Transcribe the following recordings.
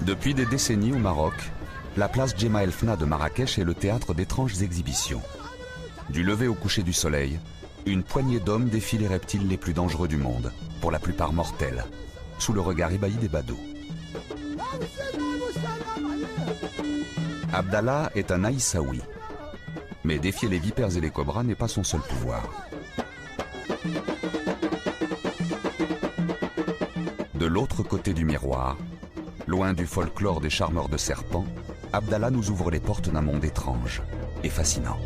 Depuis des décennies au Maroc, la place Djema El Fna de Marrakech est le théâtre d'étranges exhibitions. Du lever au coucher du soleil, une poignée d'hommes défie les reptiles les plus dangereux du monde, pour la plupart mortels, sous le regard ébahi des badauds. Abdallah est un Aïssaoui, mais défier les vipères et les cobras n'est pas son seul pouvoir. De l'autre côté du miroir, loin du folklore des charmeurs de serpents, Abdallah nous ouvre les portes d'un monde étrange et fascinant.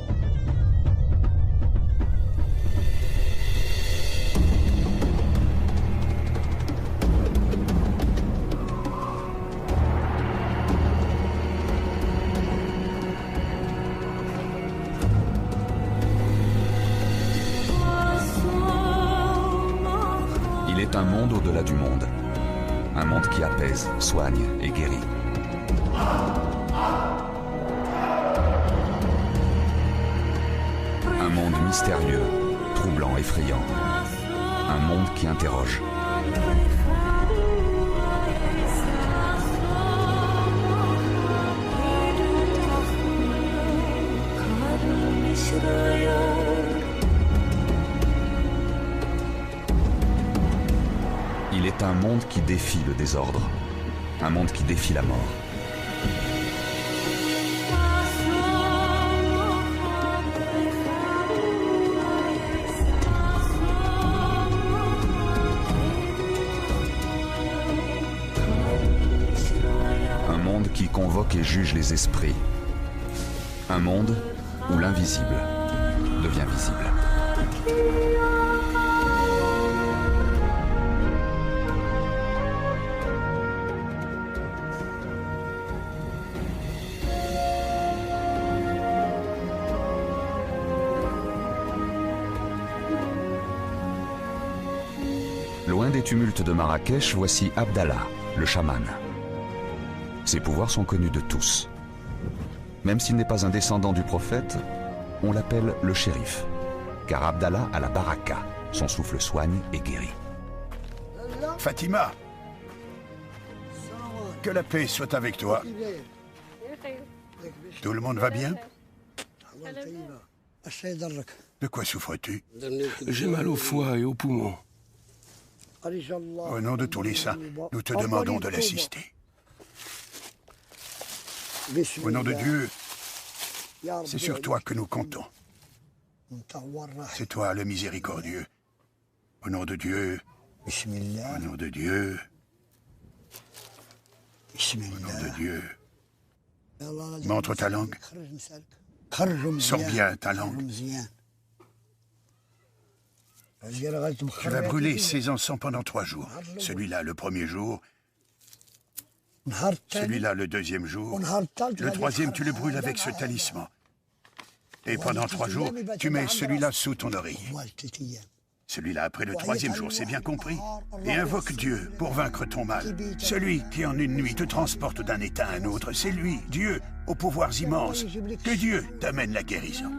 Il est un monde au-delà du monde. Un monde qui apaise, soigne et guérit. Un monde mystérieux, troublant, effrayant. Un monde qui interroge. Il est un monde qui défie le désordre, un monde qui défie la mort. Un monde qui convoque et juge les esprits. Un monde où l'invisible devient visible. Loin des tumultes de Marrakech, voici Abdallah, le chaman. Ses pouvoirs sont connus de tous. Même s'il n'est pas un descendant du prophète, on l'appelle le shérif, car Abdallah a la baraka, son souffle soigne et guérit. Fatima, que la paix soit avec toi. Tout le monde va bien? De quoi souffres-tu? J'ai mal au foie et aux poumons. Au nom de tous les saints, nous te demandons de l'assister. Au nom de Dieu, c'est sur toi que nous comptons. C'est toi le miséricordieux. Au nom de Dieu, au nom de Dieu, au nom de Dieu. Montre ta langue. Sors bien ta langue. Tu vas brûler ces encens pendant 3 jours. Celui-là le premier jour, celui-là le deuxième jour, le troisième tu le brûles avec ce talisman. Et pendant 3 jours, tu mets celui-là sous ton oreiller. Celui-là après le 3e jour, c'est bien compris? Et invoque Dieu pour vaincre ton mal. Celui qui en une nuit te transporte d'un état à un autre, c'est lui, Dieu, aux pouvoirs immenses. Que Dieu t'amène la guérison.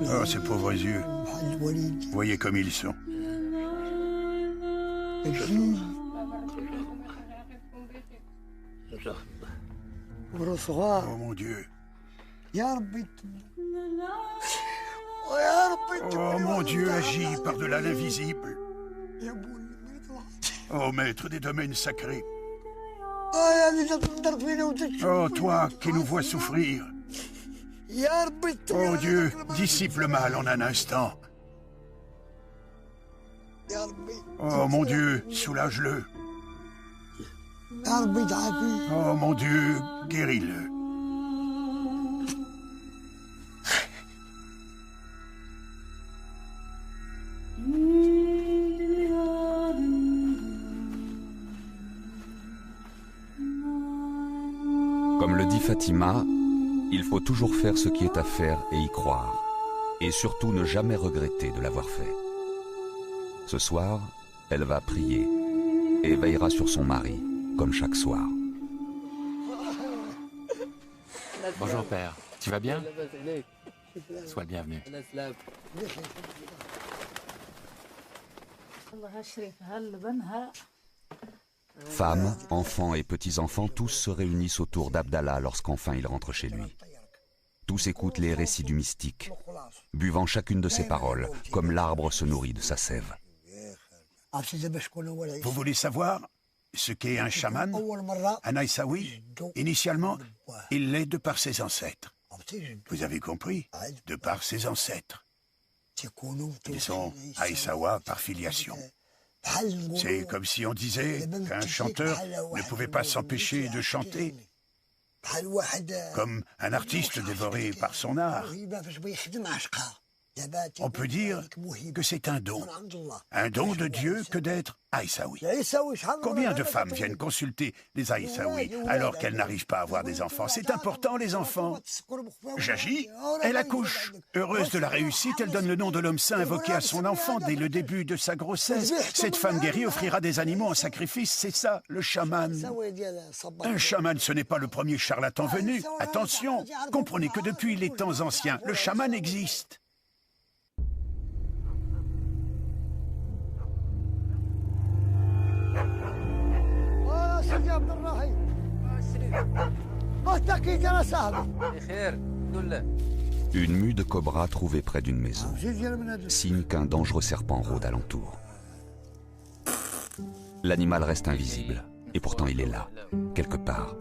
Oh, ces pauvres yeux. Voyez comme ils sont. Oh mon Dieu. Oh mon Dieu, agis par-delà l'invisible. Oh maître des domaines sacrés. Oh toi qui nous vois souffrir. Oh Dieu, dissipe le mal en un instant. Oh mon Dieu, soulage-le. Oh mon Dieu, guéris-le. Comme le dit Fatima, il faut toujours faire ce qui est à faire et y croire. Et surtout ne jamais regretter de l'avoir fait. Ce soir, elle va prier et veillera sur son mari, comme chaque soir. Bonjour père, tu vas bien? Sois le bienvenu. Femmes, enfants et petits-enfants, tous se réunissent autour d'Abdallah lorsqu'enfin il rentre chez lui. Tous écoutent les récits du mystique, buvant chacune de ses paroles, comme l'arbre se nourrit de sa sève. Vous voulez savoir ce qu'est un chaman, un Aïssaoui? Initialement, il l'est de par ses ancêtres. Vous avez compris? De par ses ancêtres. Ils sont Aïssawa par filiation. C'est comme si on disait qu'un chanteur ne pouvait pas s'empêcher de chanter, comme un artiste dévoré par son art. On peut dire que c'est un don de Dieu que d'être Aïssaoui. Combien de femmes viennent consulter les Aïssaouis alors qu'elles n'arrivent pas à avoir des enfants? C'est important, les enfants. Jaji, elle accouche. Heureuse de la réussite, elle donne le nom de l'homme saint invoqué à son enfant dès le début de sa grossesse. Cette femme guérie offrira des animaux en sacrifice, c'est ça, le chaman. Un chaman, ce n'est pas le premier charlatan venu. Attention, comprenez que depuis les temps anciens, le chaman existe. Une mue de cobra trouvée près d'une maison, signe qu'un dangereux serpent rôde alentour. L'animal reste invisible, et pourtant il est là, quelque part.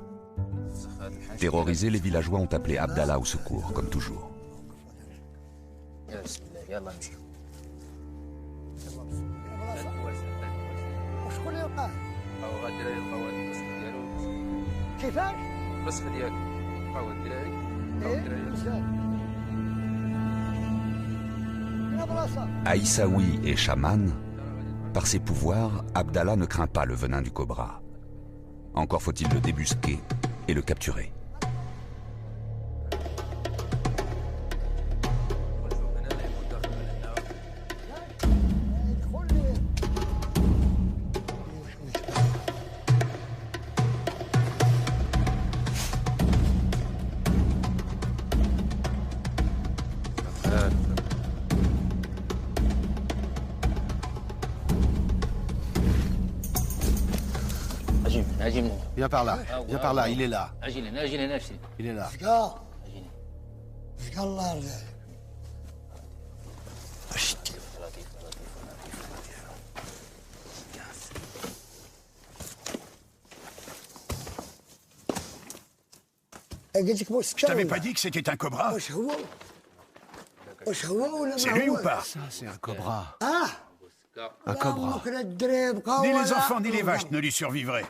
Terrorisés, les villageois ont appelé Abdallah au secours, comme toujours. Aïssaoui et chaman, par ses pouvoirs, Abdallah ne craint pas le venin du cobra. Encore faut-il le débusquer et le capturer. Viens par là, il est là. Il est là. Je t'avais pas dit que c'était un cobra? C'est lui ou pas? Ça, c'est un cobra. Un cobra. Ni les enfants ni les vaches ne lui survivraient.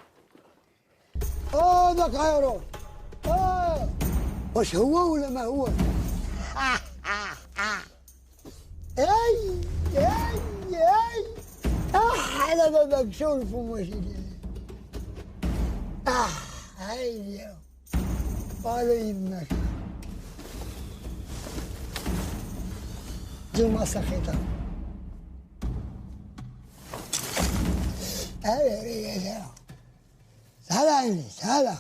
واش هو ولا ما هو؟ اي على بابك شوف ماشي هيا قالوا يمك جمعة سخيطة هلا تعال عيني تعال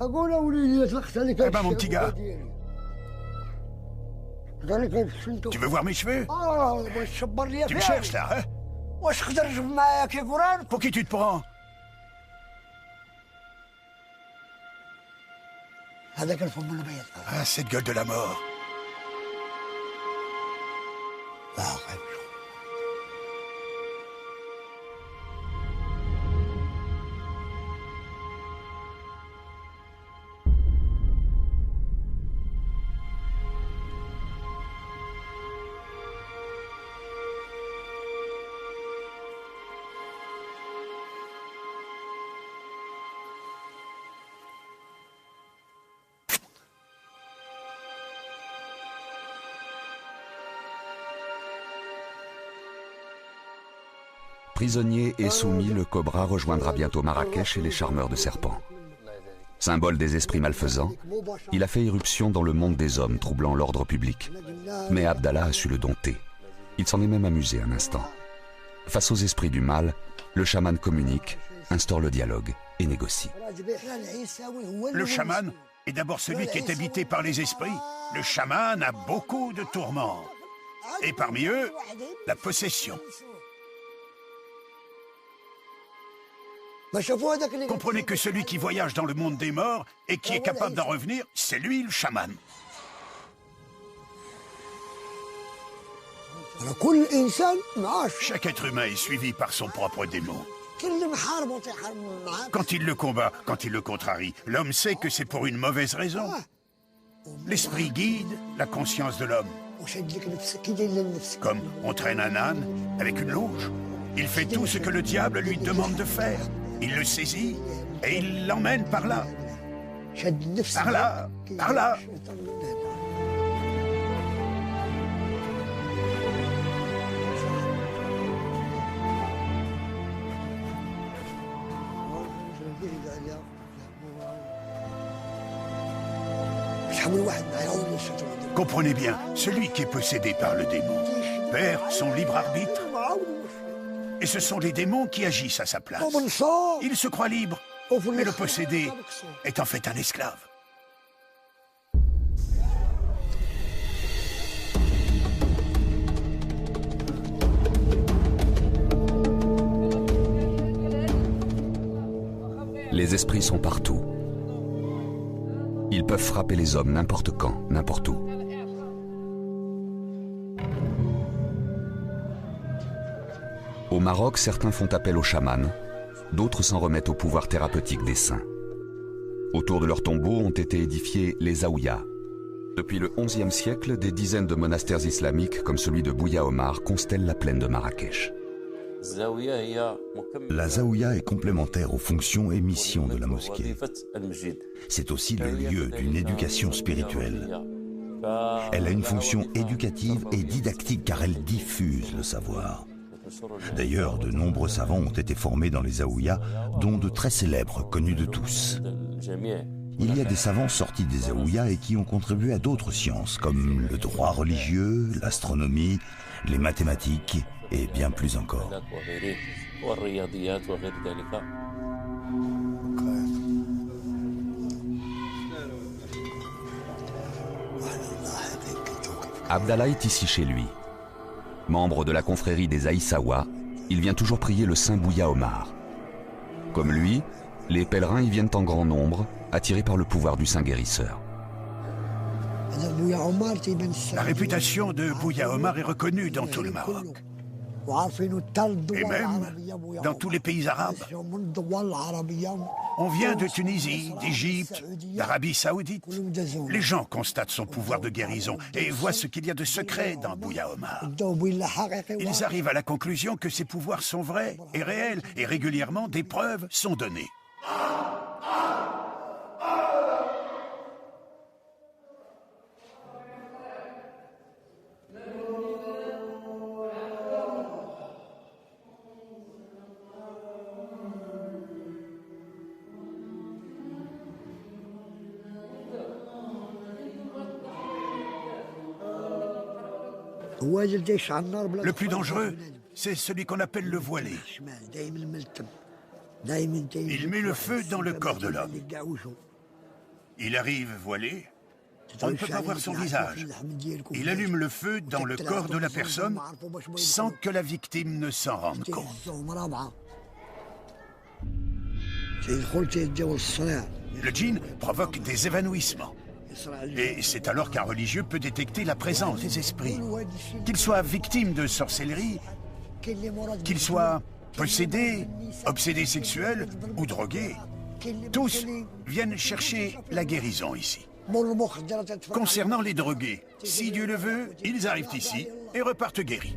Eh ben mon petit gars, tu veux voir mes cheveux? Tu me cherches là, hein? Pour qui tu te prends? Ah, cette gueule de la mort. Prisonnier et soumis, le cobra rejoindra bientôt Marrakech et les charmeurs de serpents. Symbole des esprits malfaisants, il a fait irruption dans le monde des hommes, troublant l'ordre public. Mais Abdallah a su le dompter. Il s'en est même amusé un instant. Face aux esprits du mal, le chaman communique, instaure le dialogue et négocie. Le chaman, est d'abord celui qui est habité par les esprits. Le chaman a beaucoup de tourments. Et parmi eux, la possession. Comprenez que celui qui voyage dans le monde des morts et qui est capable d'en revenir, c'est lui le chaman. Chaque être humain est suivi par son propre démon. Quand il le combat, quand il le contrarie, l'homme sait que c'est pour une mauvaise raison. L'esprit guide la conscience de l'homme. Comme on traîne un âne avec une longe. Il fait tout ce que le diable lui demande de faire. Il le saisit et il l'emmène par là. Par là, par là. Comprenez bien, celui qui est possédé par le démon perd son libre arbitre. Et ce sont les démons qui agissent à sa place. Il se croit libre, mais le possédé est en fait un esclave. Les esprits sont partout. Ils peuvent frapper les hommes n'importe quand, n'importe où. Au Maroc, certains font appel aux chamans, d'autres s'en remettent au pouvoir thérapeutique des saints. Autour de leurs tombeaux ont été édifiés les zaouïas. Depuis le XIe siècle, des dizaines de monastères islamiques, comme celui de Bouya Omar, constellent la plaine de Marrakech. La zaouïa est complémentaire aux fonctions et missions de la mosquée. C'est aussi le lieu d'une éducation spirituelle. Elle a une fonction éducative et didactique car elle diffuse le savoir. D'ailleurs, de nombreux savants ont été formés dans les zaouïas, dont de très célèbres, connus de tous. Il y a des savants sortis des zaouïas et qui ont contribué à d'autres sciences, comme le droit religieux, l'astronomie, les mathématiques et bien plus encore. Abdallah est ici chez lui. Membre de la confrérie des Aïssawa, il vient toujours prier le saint Bouya Omar. Comme lui, les pèlerins y viennent en grand nombre, attirés par le pouvoir du saint guérisseur. La réputation de Bouya Omar est reconnue dans tout le Maroc. Et même dans tous les pays arabes. On vient de Tunisie, d'Égypte, d'Arabie Saoudite. Les gens constatent son pouvoir de guérison et voient ce qu'il y a de secret dans Bouya Omar. Ils arrivent à la conclusion que ces pouvoirs sont vrais et réels, et régulièrement des preuves sont données. Le plus dangereux, c'est celui qu'on appelle le voilé. Il met le feu dans le corps de l'homme. Il arrive voilé, on ne peut pas voir son visage. Il allume le feu dans le corps de la personne sans que la victime ne s'en rende compte. Le djinn provoque des évanouissements. Et c'est alors qu'un religieux peut détecter la présence des esprits. Qu'il soit victime de sorcellerie, qu'il soit possédé, obsédé sexuel ou drogué, tous viennent chercher la guérison ici. Concernant les drogués, si Dieu le veut, ils arrivent ici et repartent guéris.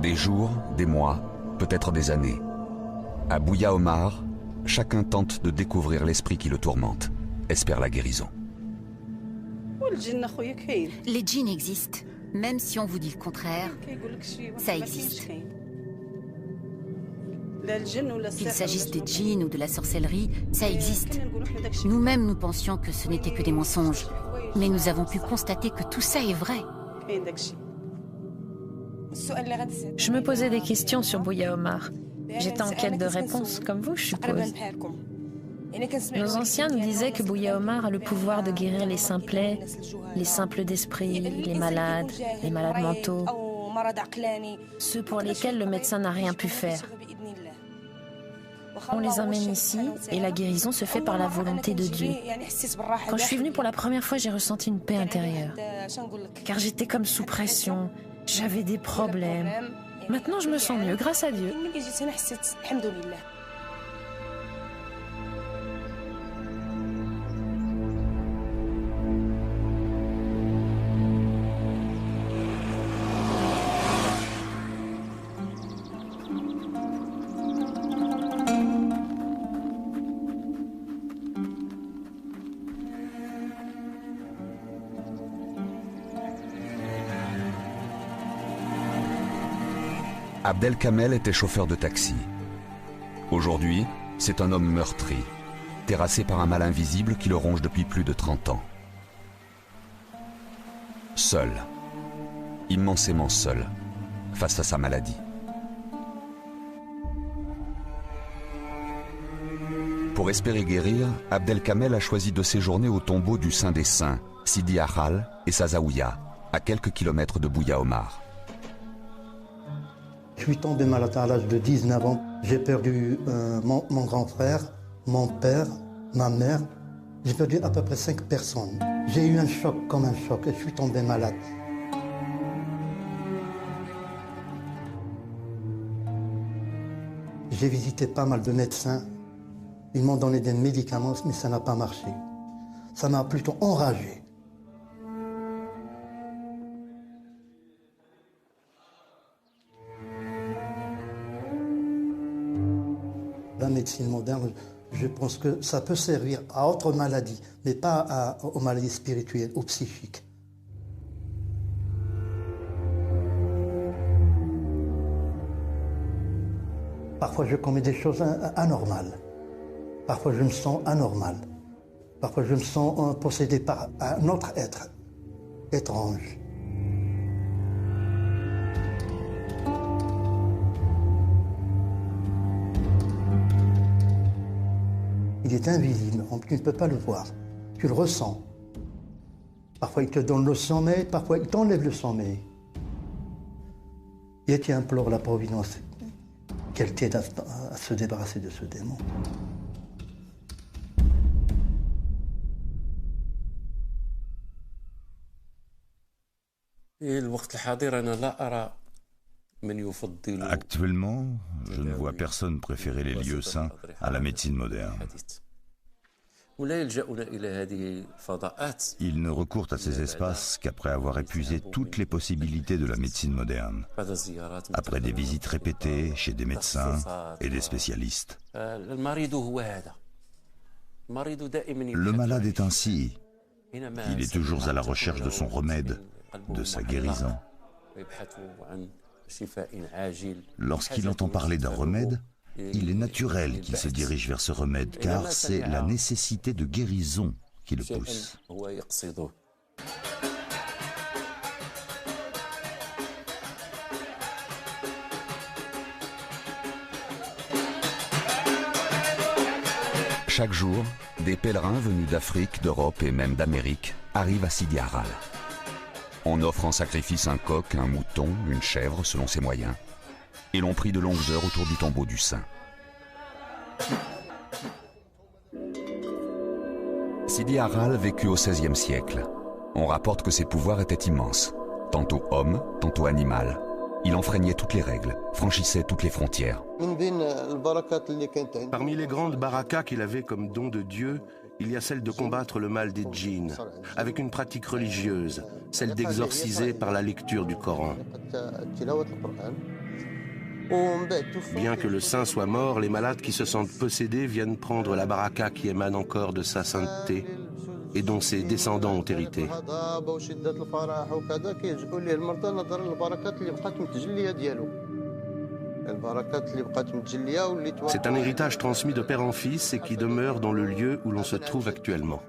Des jours, des mois, peut-être des années. À Bouya Omar, chacun tente de découvrir l'esprit qui le tourmente, espère la guérison. Les djinns existent, même si on vous dit le contraire, ça existe. Qu'il s'agisse des djinns ou de la sorcellerie, ça existe. Nous-mêmes, nous pensions que ce n'était que des mensonges. Mais nous avons pu constater que tout ça est vrai. Je me posais des questions sur Bouya Omar. J'étais en quête de réponses, comme vous, je suppose. Nos anciens nous disaient que Bouya Omar a le pouvoir de guérir les simplets, les simples d'esprit, les malades mentaux, ceux pour lesquels le médecin n'a rien pu faire. On les emmène ici et la guérison se fait par la volonté de Dieu. Quand je suis venue pour la première fois, j'ai ressenti une paix intérieure. Car j'étais comme sous pression, j'avais des problèmes. Maintenant, je me sens mieux, grâce à Dieu. Abdel Kamel était chauffeur de taxi. Aujourd'hui, c'est un homme meurtri, terrassé par un mal invisible qui le ronge depuis plus de 30 ans. Seul, immensément seul, face à sa maladie. Pour espérer guérir, Abdel Kamel a choisi de séjourner au tombeau du Saint des Saints, Sidi Ahal et sa Zaouïa, à quelques kilomètres de Bouya Omar. Je suis tombé malade à l'âge de 19 ans. J'ai perdu mon grand frère, mon père, ma mère. J'ai perdu à peu près 5 personnes. J'ai eu un choc comme un choc et je suis tombé malade. J'ai visité pas mal de médecins. Ils m'ont donné des médicaments, mais ça n'a pas marché. Ça m'a plutôt enragé. La médecine moderne, je pense que ça peut servir à autres maladies, mais pas aux maladies spirituelles ou psychiques. Parfois, je commets des choses anormales. Parfois, je me sens anormal. Parfois, je me sens possédé par un autre être étrange. Il est invisible, tu ne peux pas le voir. Tu le ressens. Parfois, il te donne le sommeil, parfois, il t'enlève le sommeil. Et tu implores la providence qu'elle t'aide à se débarrasser de ce démon. Actuellement, je ne vois personne préférer les lieux saints à la médecine moderne. Ils ne recourent à ces espaces qu'après avoir épuisé toutes les possibilités de la médecine moderne, après des visites répétées chez des médecins et des spécialistes. Le malade est ainsi. Il est toujours à la recherche de son remède, de sa guérison. Lorsqu'il entend parler d'un remède, il est naturel qu'il se dirige vers ce remède, car c'est la nécessité de guérison qui le pousse. Chaque jour, des pèlerins venus d'Afrique, d'Europe et même d'Amérique arrivent à Sidi Ahal. On offre en sacrifice un coq, un mouton, une chèvre selon ses moyens, et l'on prie de longues heures autour du tombeau du saint. Sidi Ahal vécut au XVIe siècle. On rapporte que ses pouvoirs étaient immenses, tantôt homme, tantôt animal. Il enfreignait toutes les règles, franchissait toutes les frontières. Parmi les grandes barakas qu'il avait comme don de Dieu, il y a celle de combattre le mal des djinns, avec une pratique religieuse, celle d'exorciser par la lecture du Coran. Bien que le saint soit mort, les malades qui se sentent possédés viennent prendre la baraka qui émane encore de sa sainteté et dont ses descendants ont hérité. C'est un héritage transmis de père en fils et qui demeure dans le lieu où l'on se trouve actuellement.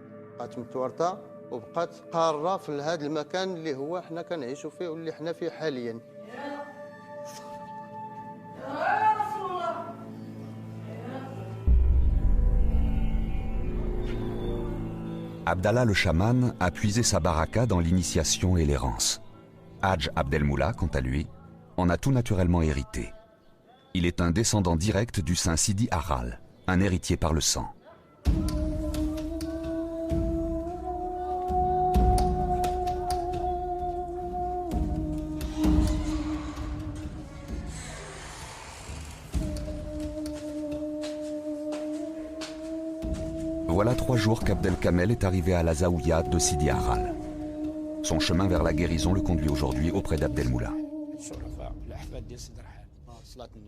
Abdallah le chaman a puisé sa baraka dans l'initiation et l'errance. Hadj Abdelmoula, quant à lui, en a tout naturellement hérité. Il est un descendant direct du saint Sidi Harral, un héritier par le sang. Voilà 3 jours qu'Abdel Kamel est arrivé à la Zaouïa de Sidi Harral. Son chemin vers la guérison le conduit aujourd'hui auprès d'Abdelmoula.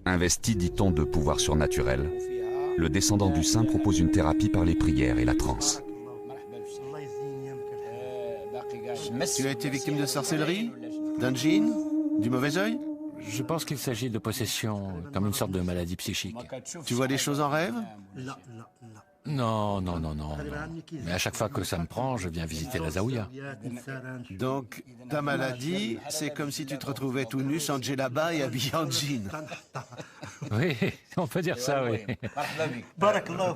Investi, dit-on, de pouvoir surnaturel, le descendant du saint propose une thérapie par les prières et la transe. Tu as été victime de sorcellerie? D'un djinn? Du mauvais œil? Je pense qu'il s'agit de possession, comme une sorte de maladie psychique. Tu vois des choses en rêve? Non. Mais à chaque fois que ça me prend, je viens visiter la Zaouïa. Donc, ta maladie, c'est comme si tu te retrouvais tout nu, sans djellaba et habillé en jean. Oui, on peut dire ça, oui.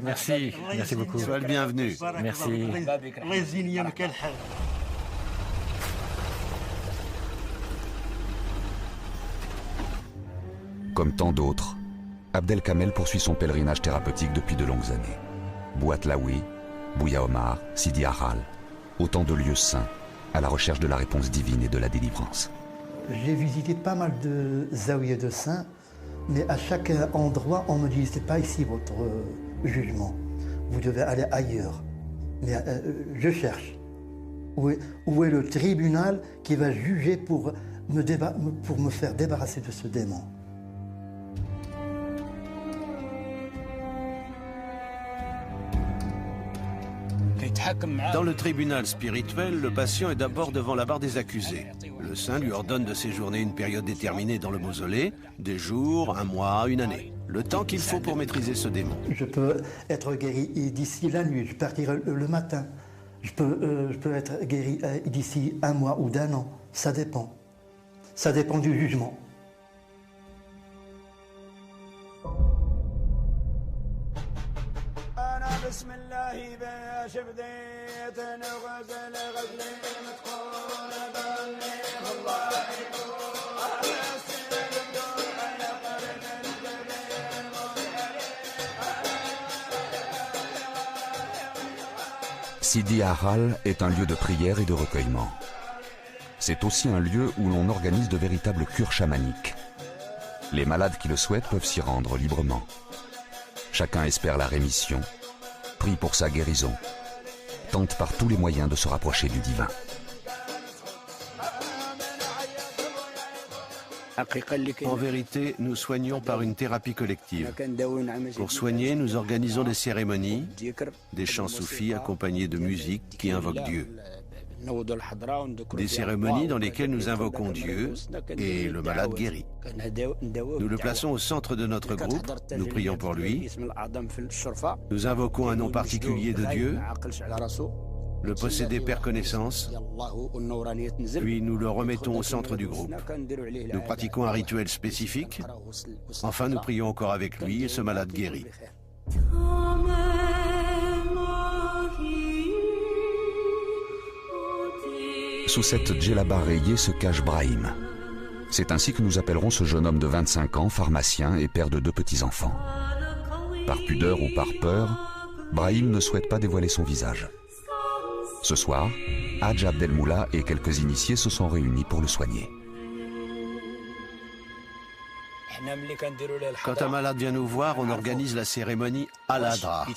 Merci beaucoup. Sois le bienvenu. Merci. Comme tant d'autres, Abdel Kamel poursuit son pèlerinage thérapeutique depuis de longues années. Bouatlaoui, Bouya Omar, Sidi Harral, autant de lieux saints à la recherche de la réponse divine et de la délivrance. J'ai visité pas mal de zaouïas de saints, mais à chaque endroit, on me dit, c'est pas ici votre jugement. Vous devez aller ailleurs. Mais je cherche. Où est le tribunal qui va juger pour me faire débarrasser de ce démon? Dans le tribunal spirituel, le patient est d'abord devant la barre des accusés. Le saint lui ordonne de séjourner une période déterminée dans le mausolée, des jours, 1 mois, 1 année. Le temps qu'il faut pour maîtriser ce démon. Je peux être guéri d'ici la nuit, je partirai le matin. Je peux être guéri d'ici 1 mois ou d'1 an. Ça dépend. Ça dépend du jugement. Sidi Harral est un lieu de prière et de recueillement. C'est aussi un lieu où l'on organise de véritables cures chamaniques. Les malades qui le souhaitent peuvent s'y rendre librement. Chacun espère la rémission, prie pour sa guérison, tente par tous les moyens de se rapprocher du divin. En vérité, nous soignons par une thérapie collective. Pour soigner, nous organisons des cérémonies, des chants soufis accompagnés de musique qui invoquent Dieu. Des cérémonies dans lesquelles nous invoquons Dieu et le malade guérit. Nous le plaçons au centre de notre groupe, nous prions pour lui, nous invoquons un nom particulier de Dieu, le possédé perd connaissance, puis nous le remettons au centre du groupe. Nous pratiquons un rituel spécifique, enfin nous prions encore avec lui et ce malade guérit. Sous cette djellaba rayée se cache Brahim. C'est ainsi que nous appellerons ce jeune homme de 25 ans, pharmacien et père de 2 petits-enfants. Par pudeur ou par peur, Brahim ne souhaite pas dévoiler son visage. Ce soir, Hadj Abdelmoula et quelques initiés se sont réunis pour le soigner. Quand un malade vient nous voir, on organise la cérémonie Al-Adra.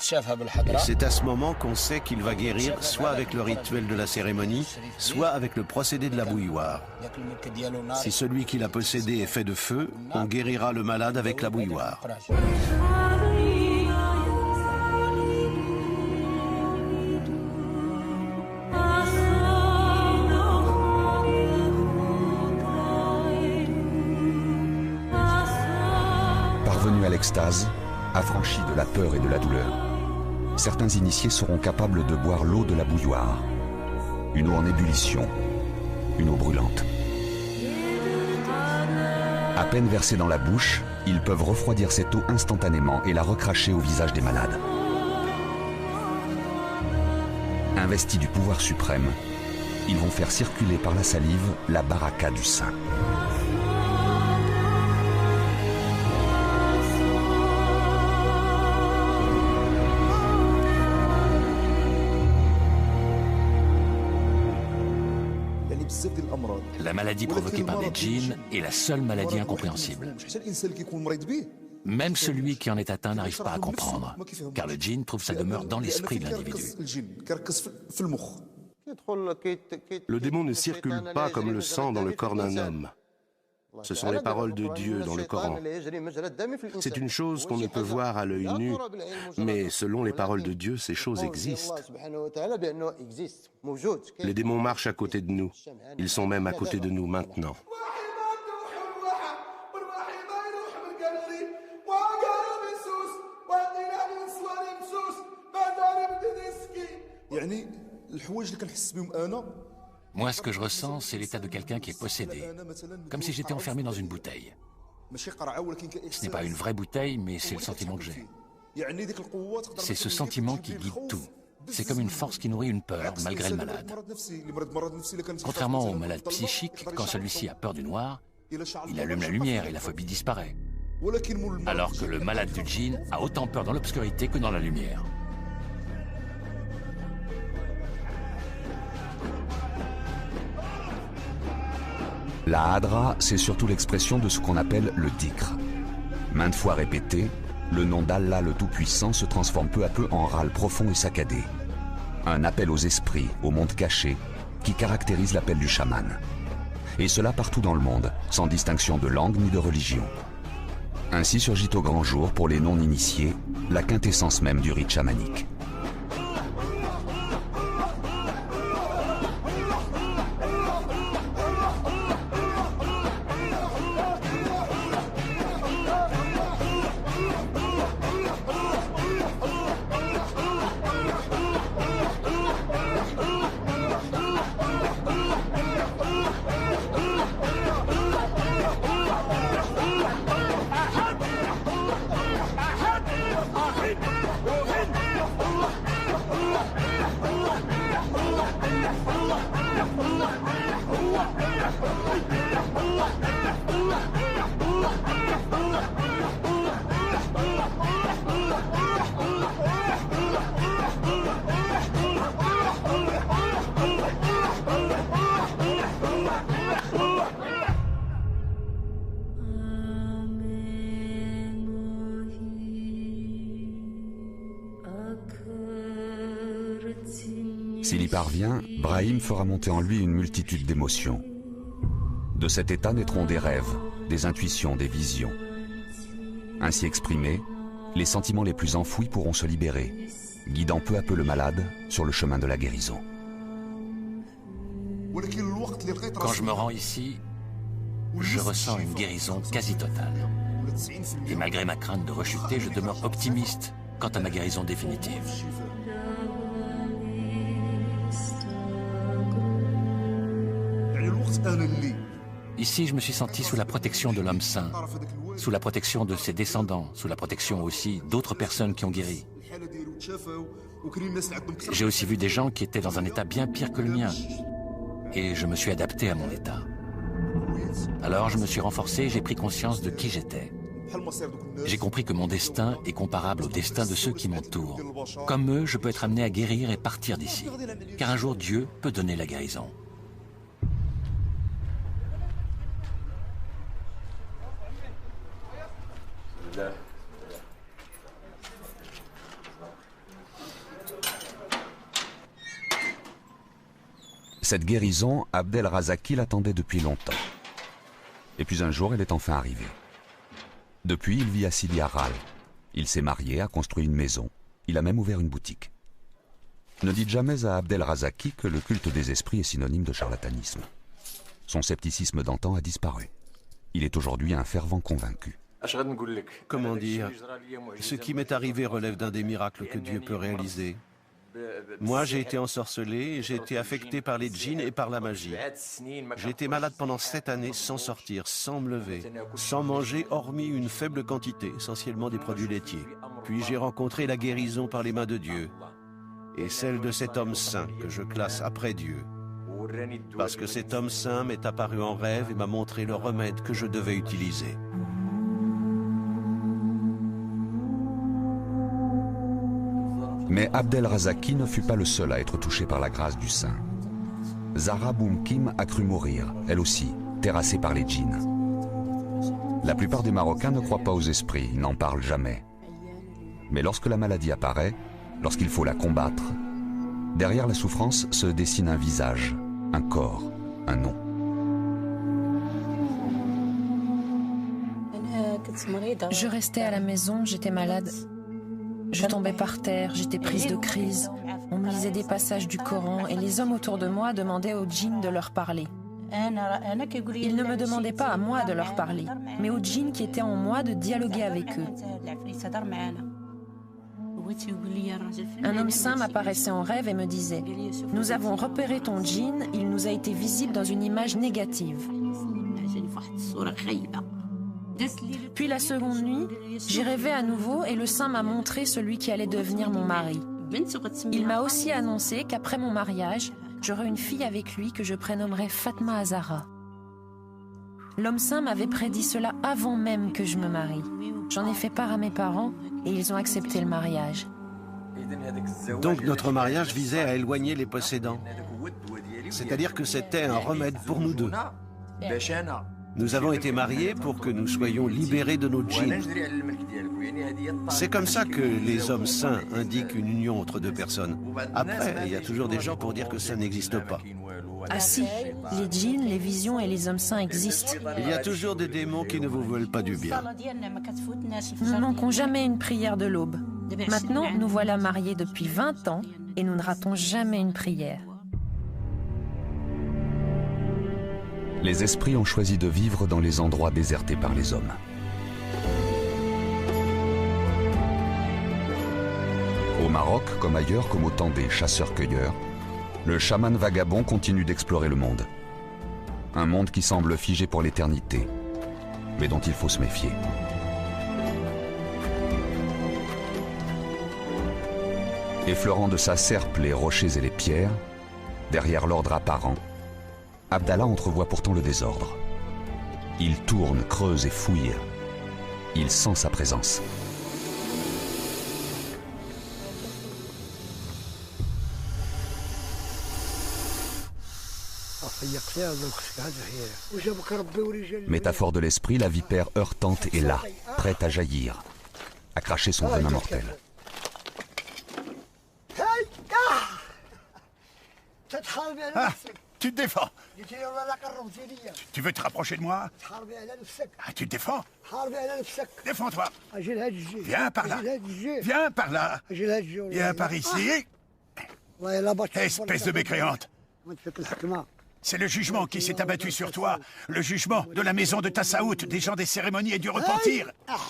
C'est à ce moment qu'on sait qu'il va guérir soit avec le rituel de la cérémonie, soit avec le procédé de la bouilloire. Si celui qui l'a possédé est fait de feu, on guérira le malade avec la bouilloire. extase, affranchis de la peur et de la douleur, certains initiés seront capables de boire l'eau de la bouilloire, une eau en ébullition, une eau brûlante. À peine versée dans la bouche, ils peuvent refroidir cette eau instantanément et la recracher au visage des malades. Investis du pouvoir suprême, ils vont faire circuler par la salive la baraka du saint. La maladie provoquée par des djinns est la seule maladie incompréhensible. Même celui qui en est atteint n'arrive pas à comprendre, car le djinn trouve sa demeure dans l'esprit de l'individu. Le démon ne circule pas comme le sang dans le corps d'un homme. Ce sont les paroles de Dieu dans le Coran. C'est une chose qu'on ne peut voir à l'œil nu, mais selon les paroles de Dieu, ces choses existent. Les démons marchent à côté de nous. Ils sont même à côté de nous maintenant. Moi, ce que je ressens, c'est l'état de quelqu'un qui est possédé, comme si j'étais enfermé dans une bouteille. Ce n'est pas une vraie bouteille, mais c'est le sentiment que j'ai. C'est ce sentiment qui guide tout. C'est comme une force qui nourrit une peur, malgré le malade. Contrairement au malade psychique, quand celui-ci a peur du noir, il allume la lumière et la phobie disparaît. Alors que le malade du djinn a autant peur dans l'obscurité que dans la lumière. La hadra, c'est surtout l'expression de ce qu'on appelle le dhikr. Maintes fois répété, le nom d'Allah le Tout-Puissant se transforme peu à peu en râle profond et saccadé. Un appel aux esprits, au monde caché, qui caractérise l'appel du chaman. Et cela partout dans le monde, sans distinction de langue ni de religion. Ainsi surgit au grand jour, pour les non-initiés, la quintessence même du rite chamanique. S'il y parvient, Brahim fera monter en lui une multitude d'émotions. De cet état naîtront des rêves, des intuitions, des visions. Ainsi exprimés, les sentiments les plus enfouis pourront se libérer, guidant peu à peu le malade sur le chemin de la guérison. Quand je me rends ici, je ressens une guérison quasi totale. Et malgré ma crainte de rechuter, je demeure optimiste quant à ma guérison définitive. Ici, je me suis senti sous la protection de l'homme saint, sous la protection de ses descendants, sous la protection aussi d'autres personnes qui ont guéri. J'ai aussi vu des gens qui étaient dans un état bien pire que le mien, et je me suis adapté à mon état. Alors je me suis renforcé et j'ai pris conscience de qui j'étais. J'ai compris que mon destin est comparable au destin de ceux qui m'entourent. Comme eux, je peux être amené à guérir et partir d'ici, car un jour Dieu peut donner la guérison. Cette guérison, Abdel Razaki l'attendait depuis longtemps. Et puis un jour, elle est enfin arrivée. Depuis, il vit à Sidi Arral. Il s'est marié, a construit une maison. Il a même ouvert une boutique. Ne dites jamais à Abdel Razaki que le culte des esprits est synonyme de charlatanisme. Son scepticisme d'antan a disparu. Il est aujourd'hui un fervent convaincu. Comment dire? Ce qui m'est arrivé relève d'un des miracles que Dieu peut réaliser. Moi, j'ai été ensorcelé et j'ai été affecté par les djinns et par la magie. J'ai été malade pendant 7 années sans sortir, sans me lever, sans manger, hormis une faible quantité, essentiellement des produits laitiers. Puis j'ai rencontré la guérison par les mains de Dieu et celle de cet homme saint que je classe après Dieu. Parce que cet homme saint m'est apparu en rêve et m'a montré le remède que je devais utiliser. Mais Abdel Razaki ne fut pas le seul à être touché par la grâce du saint. Zahra Boumkim a cru mourir, elle aussi, terrassée par les djinns. La plupart des Marocains ne croient pas aux esprits, ils n'en parlent jamais. Mais lorsque la maladie apparaît, lorsqu'il faut la combattre, derrière la souffrance se dessine un visage, un corps, un nom. Je restais à la maison, j'étais malade. Je tombais par terre, j'étais prise de crise. On me lisait des passages du Coran et les hommes autour de moi demandaient aux djinns de leur parler. Ils ne me demandaient pas à moi de leur parler, mais aux djinns qui étaient en moi de dialoguer avec eux. Un homme saint m'apparaissait en rêve et me disait « Nous avons repéré ton djinn, il nous a été visible dans une image négative. » Puis la seconde nuit, j'ai rêvé à nouveau et le saint m'a montré celui qui allait devenir mon mari. Il m'a aussi annoncé qu'après mon mariage, j'aurais une fille avec lui que je prénommerais Fatma Azara. L'homme saint m'avait prédit cela avant même que je me marie. J'en ai fait part à mes parents et ils ont accepté le mariage. Donc notre mariage visait à éloigner les possédants. C'est-à-dire que c'était un remède pour nous deux. Nous avons été mariés pour que nous soyons libérés de nos djinns. C'est comme ça que les hommes saints indiquent une union entre deux personnes. Après, il y a toujours des gens pour dire que ça n'existe pas. Ah si, les djinns, les visions et les hommes saints existent. Il y a toujours des démons qui ne vous veulent pas du bien. Nous ne manquons jamais une prière de l'aube. Maintenant, nous voilà mariés depuis 20 ans et nous ne ratons jamais une prière. Les esprits ont choisi de vivre dans les endroits désertés par les hommes. Au Maroc, comme ailleurs, comme au temps des chasseurs-cueilleurs, le chaman vagabond continue d'explorer le monde. Un monde qui semble figé pour l'éternité, mais dont il faut se méfier. Effleurant de sa serpe les rochers et les pierres, derrière l'ordre apparent, Abdallah entrevoit pourtant le désordre. Il tourne, creuse et fouille. Il sent sa présence. Métaphore de l'esprit, la vipère heurtante est là, prête à jaillir, à cracher son venin mortel. Ah, tu te défends. Tu veux te rapprocher de moi? Ah, tu te défends? Défends-toi. Viens par là. Viens par là. Viens par ici. Espèce de mécréante. C'est le jugement qui s'est abattu sur toi. Le jugement de la maison de Tassaout, des gens des cérémonies et du repentir. Tu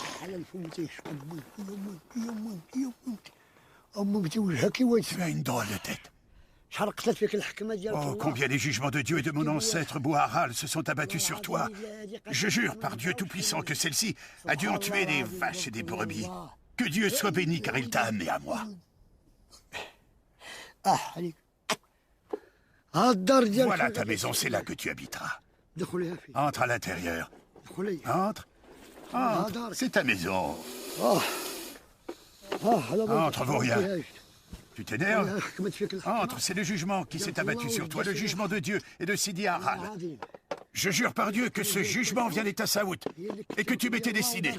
as une drôle de tête. Oh, combien les jugements de Dieu et de mon ancêtre Bouharal se sont abattus sur toi. Je jure par Dieu Tout-Puissant que celle-ci a dû en tuer des vaches et des brebis. Que Dieu soit béni car il t'a amené à moi. Voilà ta maison, c'est là que tu habiteras. Entre à l'intérieur. Entre. Entre, c'est ta maison. Entre, vaut rien. Tu t'énerves? Entre, c'est le jugement qui s'est abattu sur toi, le jugement de Dieu et de Sidi Haral. Je jure par Dieu que ce jugement vient des Tassaout et que tu m'étais destiné.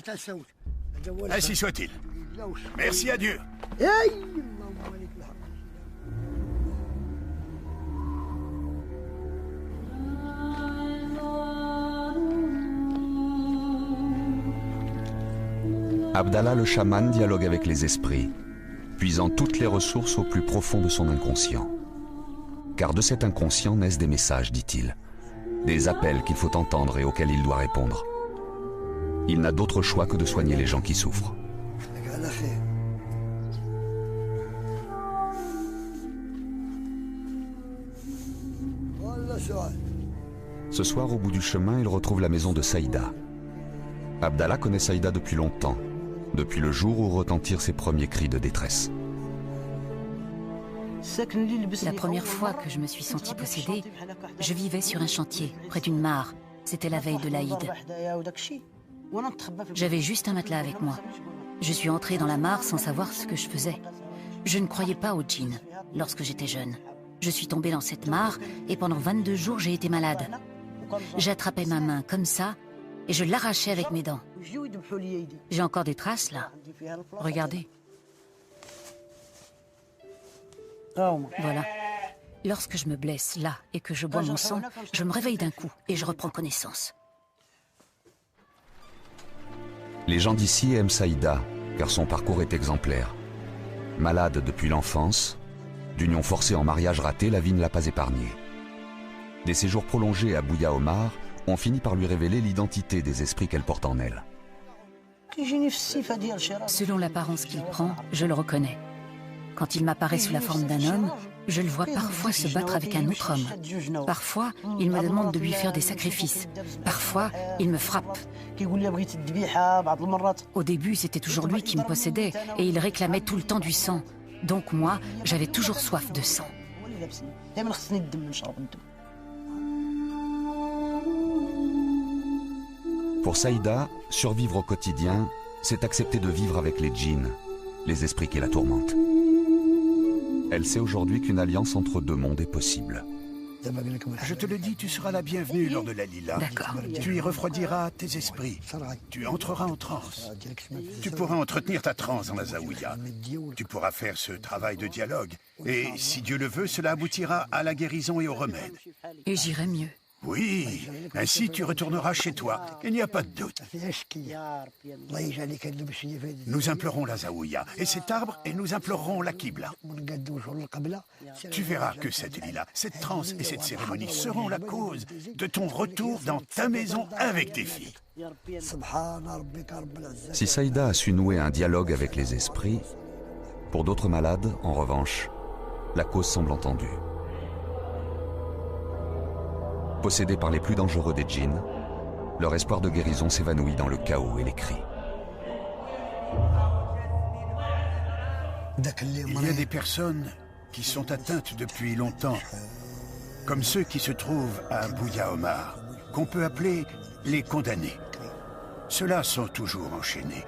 Ainsi soit-il. Merci à Dieu. Abdallah le chaman dialogue avec les esprits, puisant toutes les ressources au plus profond de son inconscient. Car de cet inconscient naissent des messages, dit-il, des appels qu'il faut entendre et auxquels il doit répondre. Il n'a d'autre choix que de soigner les gens qui souffrent. Ce soir, au bout du chemin, il retrouve la maison de Saïda. Abdallah connaît Saïda depuis longtemps, depuis le jour où retentirent ses premiers cris de détresse. La première fois que je me suis sentie possédée, je vivais sur un chantier, près d'une mare. C'était la veille de l'Aïd. J'avais juste un matelas avec moi. Je suis entrée dans la mare sans savoir ce que je faisais. Je ne croyais pas aux djinns lorsque j'étais jeune. Je suis tombée dans cette mare et pendant 22 jours, j'ai été malade. J'attrapais ma main comme ça et je l'arrachais avec mes dents. J'ai encore des traces là. Regardez. Voilà. Lorsque je me blesse là et que je bois mon sang, je me réveille d'un coup et je reprends connaissance. Les gens d'ici aiment Saïda, car son parcours est exemplaire. Malade depuis l'enfance, d'union forcée en mariage raté, la vie ne l'a pas épargnée. Des séjours prolongés à Bouya Omar ont fini par lui révéler l'identité des esprits qu'elle porte en elle. Selon l'apparence qu'il prend, je le reconnais. Quand il m'apparaît sous la forme d'un homme, je le vois parfois se battre avec un autre homme. Parfois, il me demande de lui faire des sacrifices. Parfois, il me frappe. Au début, c'était toujours lui qui me possédait et il réclamait tout le temps du sang. Donc moi, j'avais toujours soif de sang. Pour Saïda, survivre au quotidien, c'est accepter de vivre avec les djinns, les esprits qui la tourmentent. Elle sait aujourd'hui qu'une alliance entre deux mondes est possible. Je te le dis, tu seras la bienvenue lors de la Lila. D'accord. Tu y refroidiras tes esprits. Tu entreras en transe. Tu pourras entretenir ta transe dans la Zaouïa. Tu pourras faire ce travail de dialogue. Et si Dieu le veut, cela aboutira à la guérison et au remède. Et j'irai mieux. Oui, ainsi tu retourneras chez toi, il n'y a pas de doute. Nous implorons la Zaouïa et cet arbre et nous implorerons la Qibla. Tu verras que cette lila, cette transe et cette cérémonie seront la cause de ton retour dans ta maison avec tes filles. Si Saïda a su nouer un dialogue avec les esprits, pour d'autres malades, en revanche, la cause semble entendue. Possédés par les plus dangereux des djinns, leur espoir de guérison s'évanouit dans le chaos et les cris. Il y a des personnes qui sont atteintes depuis longtemps, comme ceux qui se trouvent à Bouya Omar, qu'on peut appeler les condamnés. Ceux-là sont toujours enchaînés.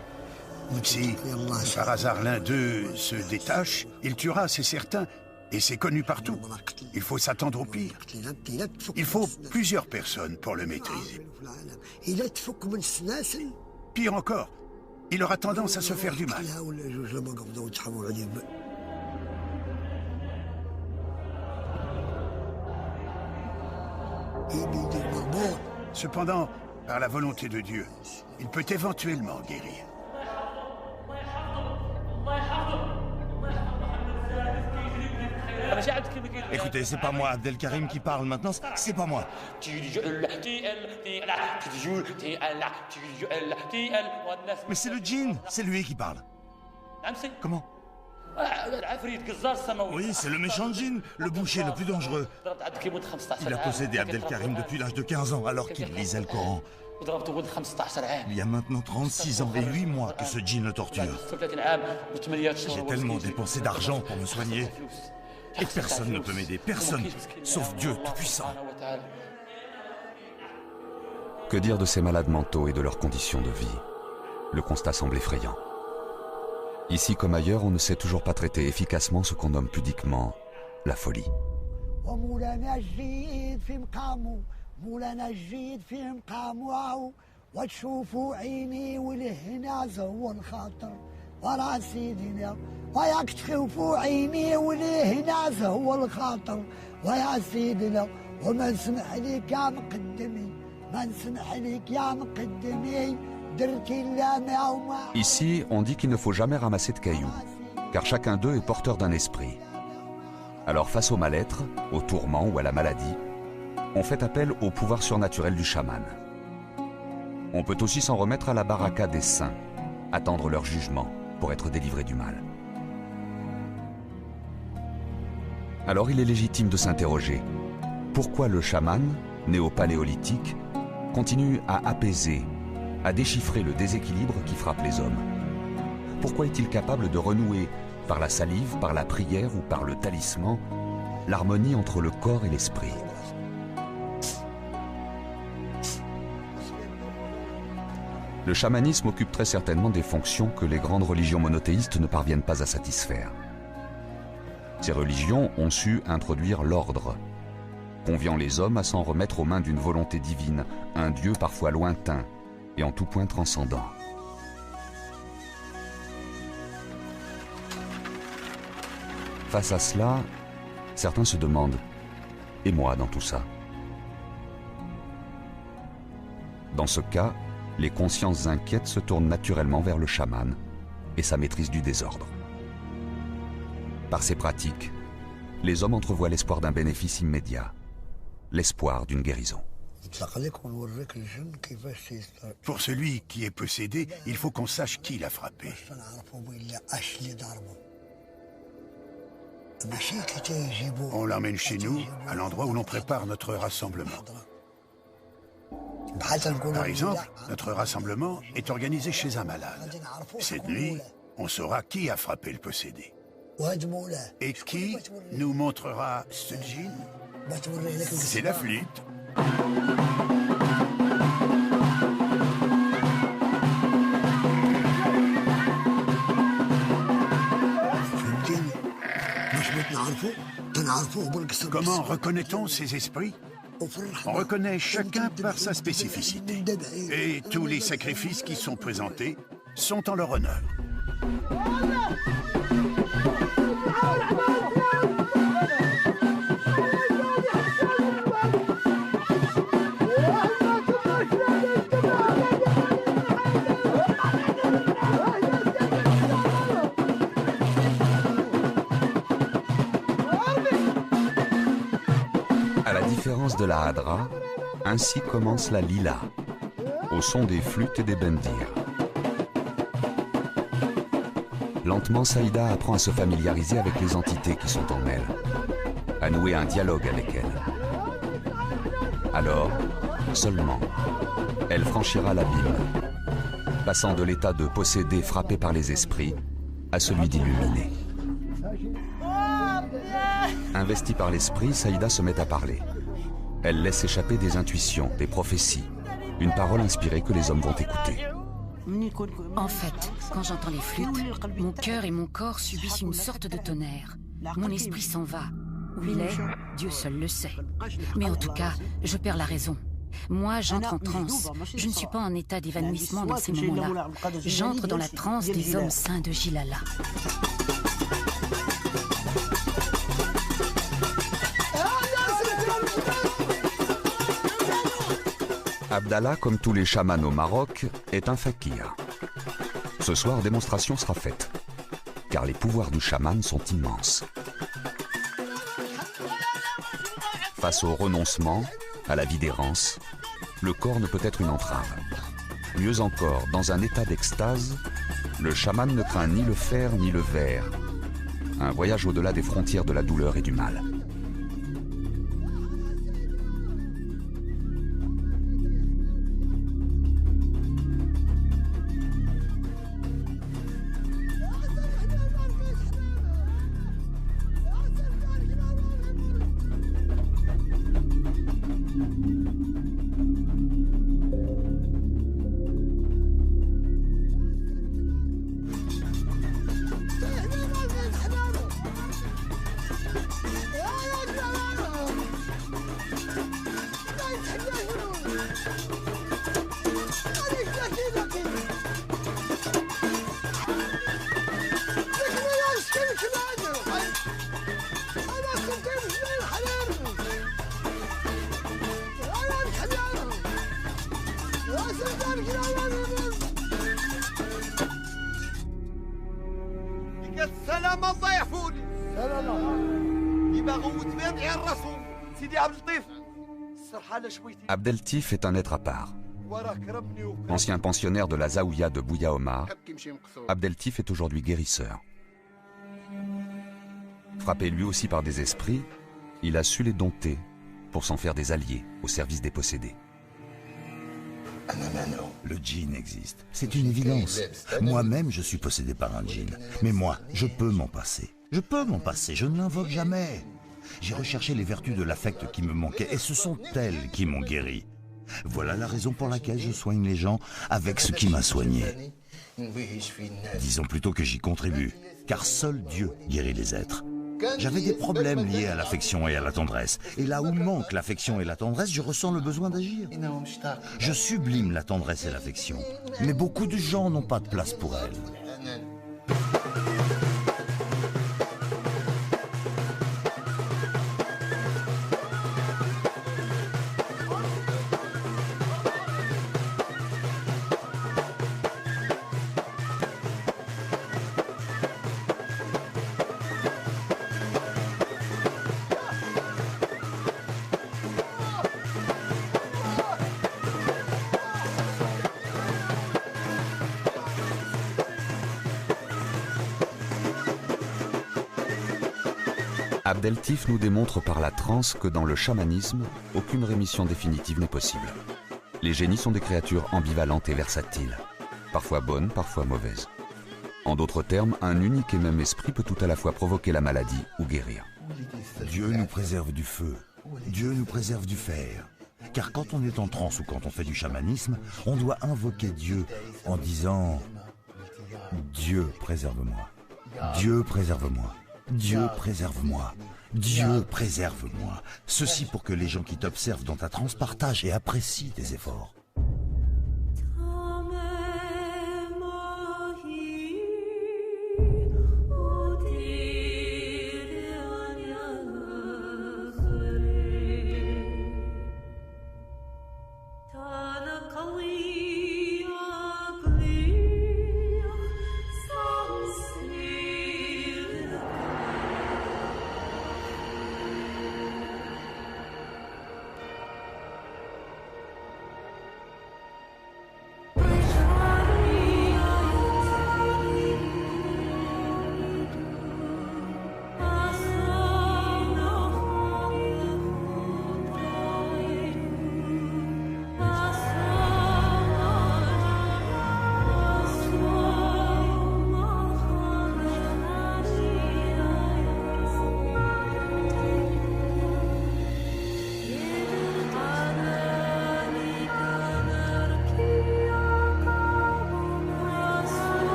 Si par hasard l'un d'eux se détache, il tuera, c'est certain. Et c'est connu partout. Il faut s'attendre au pire. Il faut plusieurs personnes pour le maîtriser. Pire encore, il aura tendance à se faire du mal. Cependant, par la volonté de Dieu, il peut éventuellement guérir. Écoutez, c'est pas moi, Abdelkarim, qui parle maintenant, c'est pas moi. Mais c'est le djinn, c'est lui qui parle. Comment? Oui, c'est le méchant djinn, le boucher le plus dangereux. Il a possédé Abdelkarim depuis l'âge de 15 ans, alors qu'il lisait le Coran. Il y a maintenant 36 ans et 8 mois que ce djinn le torture. J'ai tellement dépensé d'argent pour me soigner. Et personne ne peut m'aider, personne, sauf Dieu Tout-Puissant. Que dire de ces malades mentaux et de leurs conditions de vie? Le constat semble effrayant. Ici comme ailleurs, on ne sait toujours pas traiter efficacement ce qu'on nomme pudiquement la folie. Ici, on dit qu'il ne faut jamais ramasser de cailloux, car chacun d'eux est porteur d'un esprit. Alors face au mal-être, au tourment ou à la maladie, on fait appel au pouvoir surnaturel du chaman. On peut aussi s'en remettre à la baraka des saints, attendre leur jugement pour être délivré du mal. Alors il est légitime de s'interroger, pourquoi le chaman, né au Paléolithique, continue à apaiser, à déchiffrer le déséquilibre qui frappe les hommes? Pourquoi est-il capable de renouer, par la salive, par la prière ou par le talisman, l'harmonie entre le corps et l'esprit? Le chamanisme occupe très certainement des fonctions que les grandes religions monothéistes ne parviennent pas à satisfaire. Ces religions ont su introduire l'ordre, conviant les hommes à s'en remettre aux mains d'une volonté divine, un Dieu parfois lointain et en tout point transcendant. Face à cela, certains se demandent « Et moi dans tout ça ?» Dans ce cas, les consciences inquiètes se tournent naturellement vers le chaman et sa maîtrise du désordre. Par ces pratiques, les hommes entrevoient l'espoir d'un bénéfice immédiat, l'espoir d'une guérison. Pour celui qui est possédé, il faut qu'on sache qui l'a frappé. On l'emmène chez nous, à l'endroit où l'on prépare notre rassemblement. Par exemple, notre rassemblement est organisé chez un malade. Cette nuit, on saura qui a frappé le possédé. Et qui nous montrera ce djinn? C'est la flûte. Comment reconnaît-on ces esprits? On reconnaît chacun par sa spécificité. Et tous les sacrifices qui sont présentés sont en leur honneur. De la Hadra, ainsi commence la Lila, au son des flûtes et des bendirs. Lentement, Saïda apprend à se familiariser avec les entités qui sont en elle, à nouer un dialogue avec elles. Alors, seulement, elle franchira l'abîme, passant de l'état de possédé frappé par les esprits à celui d'illuminé. Investie par l'esprit, Saïda se met à parler. Elle laisse échapper des intuitions, des prophéties, une parole inspirée que les hommes vont écouter. En fait, quand j'entends les flûtes, mon cœur et mon corps subissent une sorte de tonnerre. Mon esprit s'en va. Où il est, Dieu seul le sait. Mais en tout cas, je perds la raison. Moi, j'entre en transe. Je ne suis pas en état d'évanouissement dans ces moments-là. J'entre dans la transe des hommes saints de Jilala. Abdallah, comme tous les chamans au Maroc, est un fakir. Ce soir, démonstration sera faite, car les pouvoirs du chaman sont immenses. Face au renoncement, à la vie d'errance, le corps ne peut être une entrave. Mieux encore, dans un état d'extase, le chaman ne craint ni le fer ni le verre. Un voyage au-delà des frontières de la douleur et du mal. Abdeltif est un être à part. Ancien pensionnaire de la Zaouïa de Bouya Omar, Abdeltif est aujourd'hui guérisseur. Frappé lui aussi par des esprits, il a su les dompter pour s'en faire des alliés au service des possédés. Le djinn existe, c'est une évidence. Moi-même, je suis possédé par un djinn. Mais moi, je peux m'en passer. Je peux m'en passer, je ne l'invoque jamais. J'ai recherché les vertus de l'affect qui me manquaient et ce sont elles qui m'ont guéri. Voilà la raison pour laquelle je soigne les gens avec ce qui m'a soigné. Disons plutôt que j'y contribue, car seul Dieu guérit les êtres. J'avais des problèmes liés à l'affection et à la tendresse. Et là où manque l'affection et la tendresse, je ressens le besoin d'agir. Je sublime la tendresse et l'affection. Mais beaucoup de gens n'ont pas de place pour elles. Abdeltif nous démontre par la transe que dans le chamanisme, aucune rémission définitive n'est possible. Les génies sont des créatures ambivalentes et versatiles, parfois bonnes, parfois mauvaises. En d'autres termes, un unique et même esprit peut tout à la fois provoquer la maladie ou guérir. Dieu nous préserve du feu, Dieu nous préserve du fer. Car quand on est en transe ou quand on fait du chamanisme, on doit invoquer Dieu en disant « Dieu préserve-moi, Dieu préserve-moi ». Dieu préserve-moi, Dieu préserve-moi. Ceci pour que les gens qui t'observent dans ta transe partagent et apprécient tes efforts.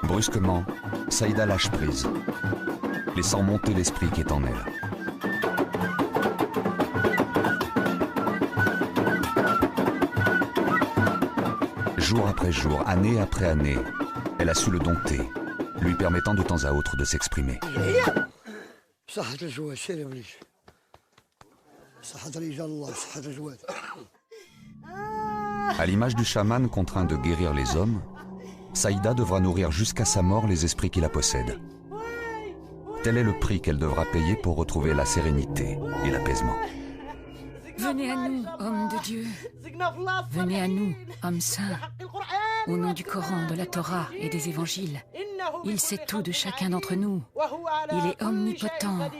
Brusquement, Saïda lâche prise, laissant monter l'esprit qui est en elle. Jour après jour, année après année, elle a su le dompter, lui permettant de temps à autre de s'exprimer. À l'image du chaman contraint de guérir les hommes, Saïda devra nourrir jusqu'à sa mort les esprits qui la possèdent. Tel est le prix qu'elle devra payer pour retrouver la sérénité et l'apaisement. Venez à nous, hommes de Dieu. Venez à nous, hommes saints. Au nom du Coran, de la Torah et des évangiles. Il sait tout de chacun d'entre nous. Il est omnipotent.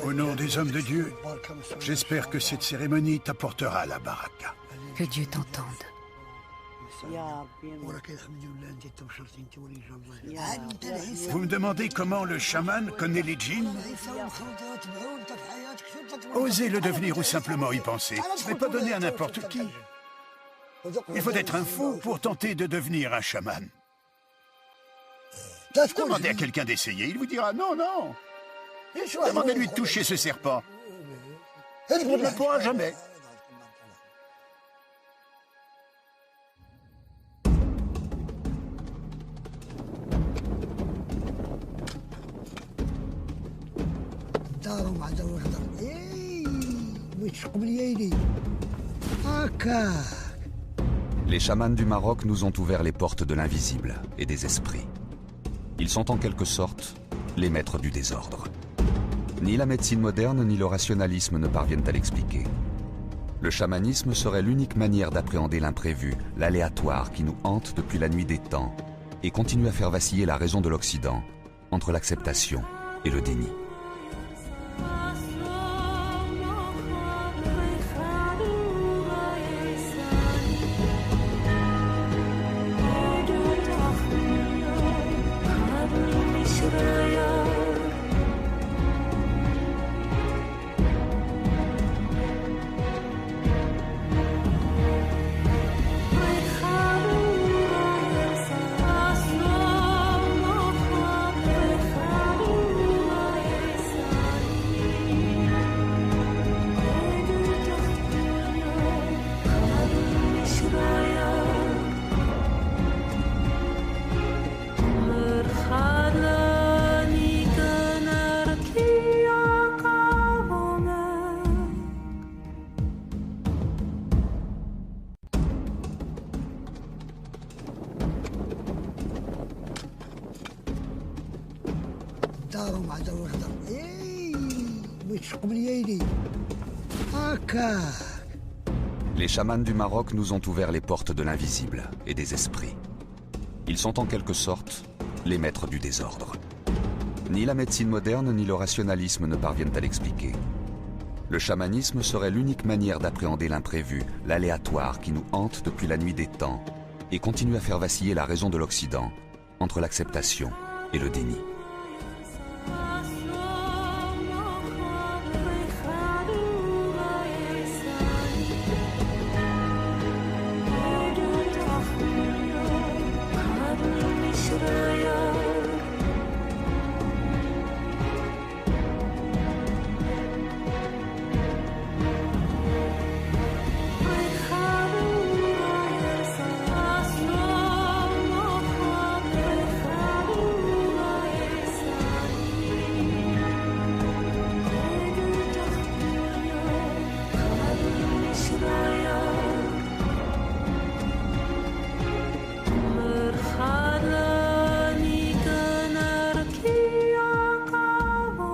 Au nom des hommes de Dieu, j'espère que cette cérémonie t'apportera la baraka. Que Dieu t'entende. Vous me demandez comment le chaman connaît les djinns? Osez le devenir ou simplement y penser. Ce n'est pas donné à n'importe qui. Il faut être un fou pour tenter de devenir un chaman. Demandez à quelqu'un d'essayer, il vous dira non, non. Demandez-lui de toucher ce serpent. Il ne le pourra jamais. Les chamans du Maroc nous ont ouvert les portes de l'invisible et des esprits. Ils sont en quelque sorte les maîtres du désordre. Ni la médecine moderne ni le rationalisme ne parviennent à l'expliquer. Le chamanisme serait l'unique manière d'appréhender l'imprévu, l'aléatoire qui nous hante depuis la nuit des temps et continue à faire vaciller la raison de l'Occident entre l'acceptation et le déni. Les chamans du Maroc nous ont ouvert les portes de l'invisible et des esprits. Ils sont en quelque sorte les maîtres du désordre. Ni la médecine moderne ni le rationalisme ne parviennent à l'expliquer. Le chamanisme serait l'unique manière d'appréhender l'imprévu, l'aléatoire qui nous hante depuis la nuit des temps et continue à faire vaciller la raison de l'Occident entre l'acceptation et le déni.